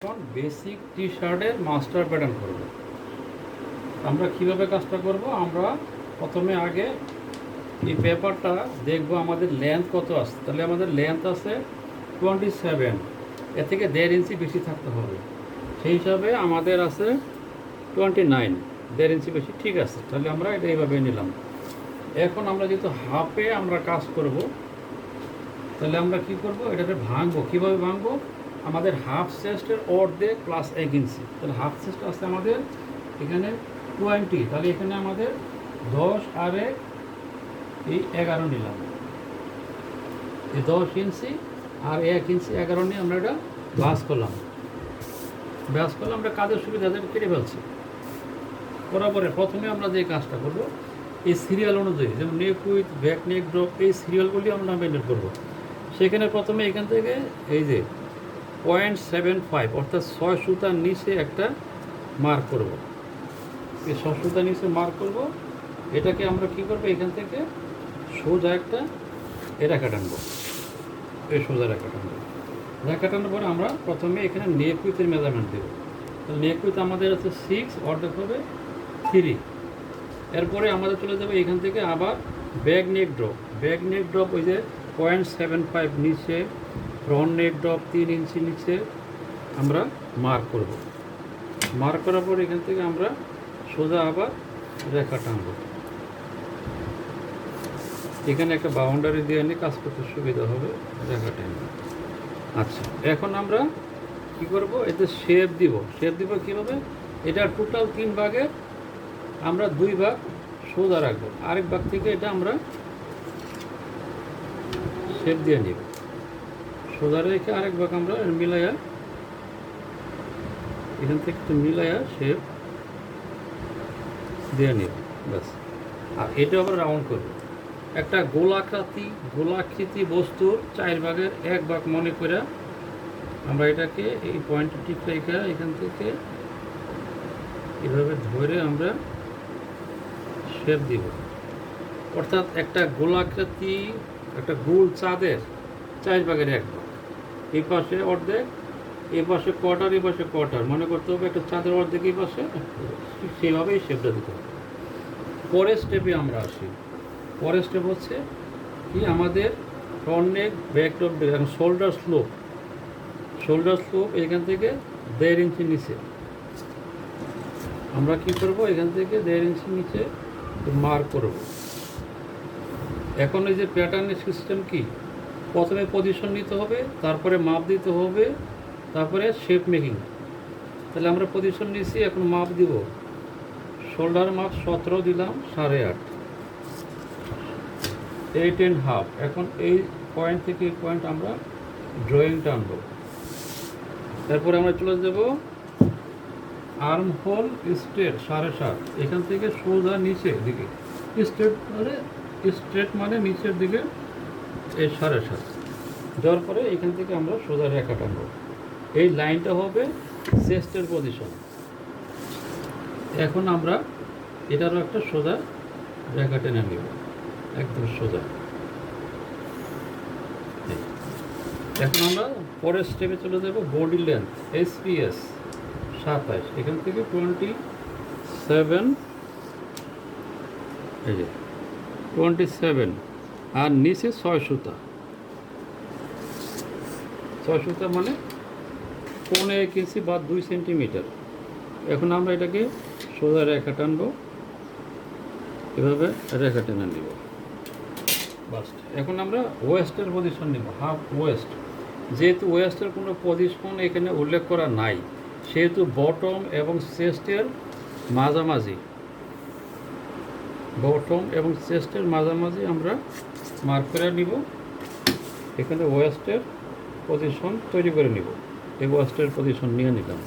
এখন basic T শার্টের master pattern করব। আমরা কিভাবে কাজটা করব, আমরা প্রথমে আগে এই পেপারটা দেখব আমাদের লেন্থ কত আছে। তাহলে আমাদের লেন্থ আছে 27, এর থেকে 1.5 ইঞ্চি বেশি থাকতে হবে। সেই হিসাবে আমাদের আছে 29, 1.5 ইঞ্চি বেশি। ঠিক আছে, তাহলে আমরা এটা এইভাবে নিলাম। এখন আমরা যেহেতু হাফে আমরা কাজ করব, তাহলে আমরা কি করব, এটাকে ভাঙবো। কীভাবে ভাঙবো, আমাদের হাফ চেস্টের অর্ধেক প্লাস 1 ইঞ্চি। তাহলে হাফ চেস্ট আছে আমাদের এখানে 20, তাহলে এখানে আমাদের 10 আর 1 এই 11 নিলাম। এই 10 ইঞ্চি আর 1 ইঞ্চি 11 নিয়ে আমরা এটা ভাঁজ করলাম। আমরা কাজের সুবিধা কেটে ফেলছি। বরাবরে প্রথমে আমরা যে কাজটা করব, এই সিরিয়াল অনুযায়ী, যেমন নেক উইথ, ব্যাক নেক ড্রপ, এই সিরিয়ালগুলি আমরা মেনটেন করবো। সেখানে প্রথমে এখান থেকে এই যে 0.75 অর্থাৎ 6 সুতার নিচে একটা মার্ক করব। এই 6 সুতার নিচে মার্ক করব। এটাকে আমরা কি করব, এখান থেকে সোজা একটা রেখা টানবো। এই সোজা রেখা টানার পরে আমরা প্রথমে এখানে নেক উইথের মেজারমেন্ট দেবো। নেক উইথ আমাদের আছে 6, অর্ধেক হবে 3। এরপরে আমাদের চলে যাবে এখান থেকে আবার ব্যাক নেক ড্রপ ওই যে 0.75 নিচে, ফ্রন্ট নেক ড্রপ 3 ইঞ্চি নিচে আমরা মার্ক করব। মার্ক করার পর এখান থেকে আমরা সোজা আবার রেখা টানব। এখানে একটা বাউন্ডারি দিয়ে নিয়ে কাজ করতে সুবিধা হবে, রেখা টানব। আচ্ছা, এখন আমরা কি করব, এতে শেপ দিব কীভাবে, এটা টোটাল 3 ভাগের আমরা 2 ভাগ সোজা রাখবো। আরেক ভাগ থেকে এটা আমরা শেপ দিয়ে নিব। সোজা রেখে আরেক ভাগ আমরা মিলাইয়া, এখান থেকে একটু মিলাইয়া শেপ দিয়ে নিব, ব্যাস। আর এটা আবার রাউন্ড করব। একটা গোলাকৃতি বস্তুর 4 ভাগের 1 ভাগ মনে করে আমরা এটাকে এই পয়েন্টে ঠিক রেখে এখান থেকে এভাবে ধরে আমরা শেপ দিব। অর্থাৎ একটা গোলাকৃতি, একটা গোল চাঁদের 4 ভাগের 1 ভাগ, এই পাশে অর্ধেক, এই পাশে কোয়ার্টার, এই পাশে কোয়ার্টার মনে করতে হবে। একটা চাঁদের অর্ধেক এই পাশে, সেইভাবেই শেপটা দিতে হবে। পরের স্টেপে আমরা আসি। পরের স্টেপ হচ্ছে কি, আমাদের ফ্রন্ট নেক, ব্যাক ড্রপ, শোল্ডার স্লোপ এখান থেকে 1.5 ইঞ্চি নিচে আমরা কি করব, এখান থেকে 1.5 ইঞ্চি নিচে মার্ক করব। এখন এই যে প্যাটার্নের সিস্টেম কি, প্রথমে পজিশন নিতে হবে, তারপরে মাপ দিতে হবে, তারপরে শেপ মেকিং। তাহলে আমরা পজিশন নিয়েছি, এখন মাপ দিব। শোল্ডার মাপ 17 দিলাম, 8.5, 8.5। এখন এই পয়েন্ট থেকে এই পয়েন্ট আমরা ড্রয়িং টানব। তারপরে আমরা চলে যাব আর্ম হোল স্ট্রেট 7.5, এখান থেকে সোজা নিচের দিকে স্ট্রেট মানে নিচের দিকে এই 7.5 দেওয়ার পরে এখান থেকে আমরা সোজা রেখা টানব। এই লাইনটা হবে চেস্টের পজিশন। এখন আমরা এটারও একটা সোজা রেখা টেনে নেব, একদম সোজা। এখন আমরা পরের স্টেপে চলে যাব। বডি লেন্থ SPS 27, এখান থেকে 27, এই যে 27, আর নিচে 6 সুতা মানে 1.5 ইঞ্চি বা 2 সেন্টিমিটার। এখন আমরা এটাকে সোজা রেখা টানবো, এভাবে রেখা টেনে নিব, বাস। এখন আমরা ওয়েস্টের পজিশন নিব, হাফ ওয়েস্ট। যেহেতু ওয়েস্টের কোনো পজিশন এখানে উল্লেখ করা নাই, সেহেতু বটম এবং চেস্টের মাঝামাঝি আমরা মার্ক করে নিব। এখানে ওয়েস্টের পজিশন তৈরি করে নিব। এই ওয়েস্টের পজিশন নিয়ে নিলাম।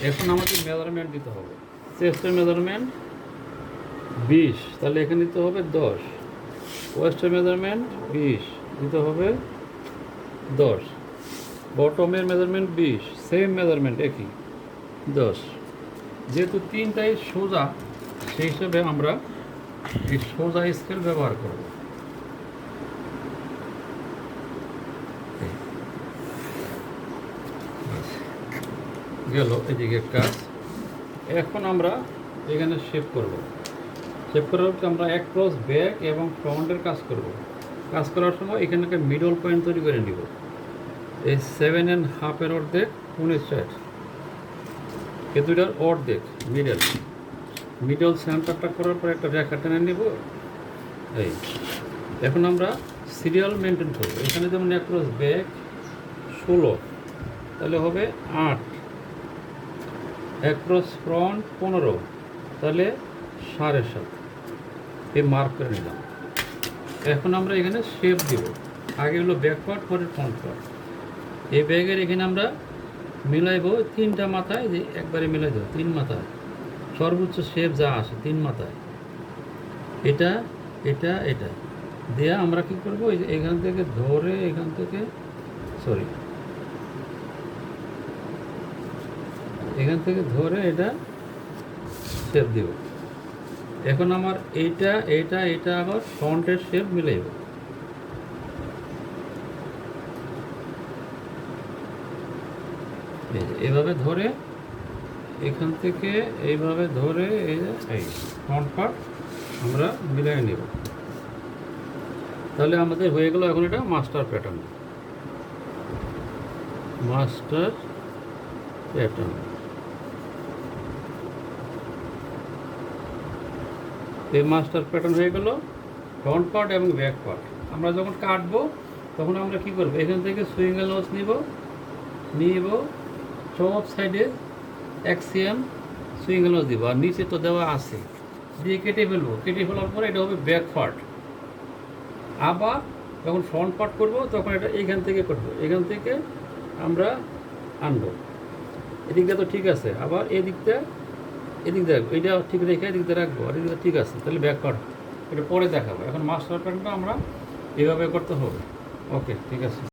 এখন আমাদের মেজারমেন্ট দিতে হবে। চেস্টের মেজারমেন্ট 20, তাহলে এখানে দিতে হবে 10। ওয়েস্টের মেজারমেন্ট 20, দিতে হবে 10। বটমের মেজারমেন্ট 20, সেম মেজারমেন্ট একই 10। যেহেতু 3টাই সোজা, সেই হিসাবে আমরা এই সোজা স্কেল ব্যবহার করব। বাস। গেল এদিকে কাজ। এখন আমরা এখানে শেপ করব। শেপ করার পর আমরা অ্যাক্রস ব্যাক এবং ফ্রন্টের কাজ করব। কাজ করার সময় এখানে একটা মিডল পয়েন্ট তৈরি করে নিব। এই 7.5 অর্ধেক 19 এ দুইটার অর্ধেক মিডল সেন্টারটা করার পর একটা রেখা টেনে নিব। এই এখন আমরা সিরিয়াল মেনটেন করবো। এখানে যেমন অ্যাক্রস ব্যাক 16, তাহলে হবে 8, অ্যাক্রস ফ্রন্ট 15, তাহলে 7.5। এই মার্ক করে নিলাম। এখন আমরা এখানে শেপ দিব। আগে হলো ব্যাক পার্ট, পরে ফ্রন্ট পার্ট। এই ব্যাগের এখানে আমরা মিলাইব 3টা মাথায়, যে একবারে মিলাই দেবো 3 মাথায়, সর্বোচ্চ শেপ যা আসে 3 মাথায়। এটা এটা এটা দেয়া আমরা কি করব, এই যে এখান থেকে ধরে এখান থেকে ধরে এটা শেপ দিব। এখন আমার এটা আবার ফ্রন্টের শেপ মিলাইব। এভাবে ধরে এখান থেকে এইভাবে ধরে এই যে এই ফ্রন্ট পার্ট আমরা মিলাই নেব। তাহলে আমাদের হয়ে গেল এখন এটা মাস্টার প্যাটার্ন। এই মাস্টার প্যাটার্ন হয়ে গেল ফ্রন্ট পার্ট এবং ব্যাক পার্ট। আমরা যখন কাটবো তখন আমরা কি করব, এখান থেকে সুইঙ্গেল নোজ নিব, সব সাইডে এক্সিএম সুইঙ্গেল নোজ দিব, আর নিচে তো দেওয়া আছে, দিয়ে কেটে ফেলবো। কেটে ফেলার পরে এটা হবে ব্যাক পার্ট। আবার যখন ফ্রন্ট পার্ট করব তখন এটা এইখান থেকে করবো, এখান থেকে আমরা আনবো। এদিকটা তো ঠিক আছে, আবার এদিক দিয়ে রাখবো, এটা ঠিক রেখে এদিক দিয়ে রাখবো, আর এদিকটা ঠিক আছে, তাহলে ব্যাক পার্ট এটা পরে দেখাবো। এখন মাস্টার প্যাটার্নটা আমরা এভাবে করতে হবে। ওকে, ঠিক আছে।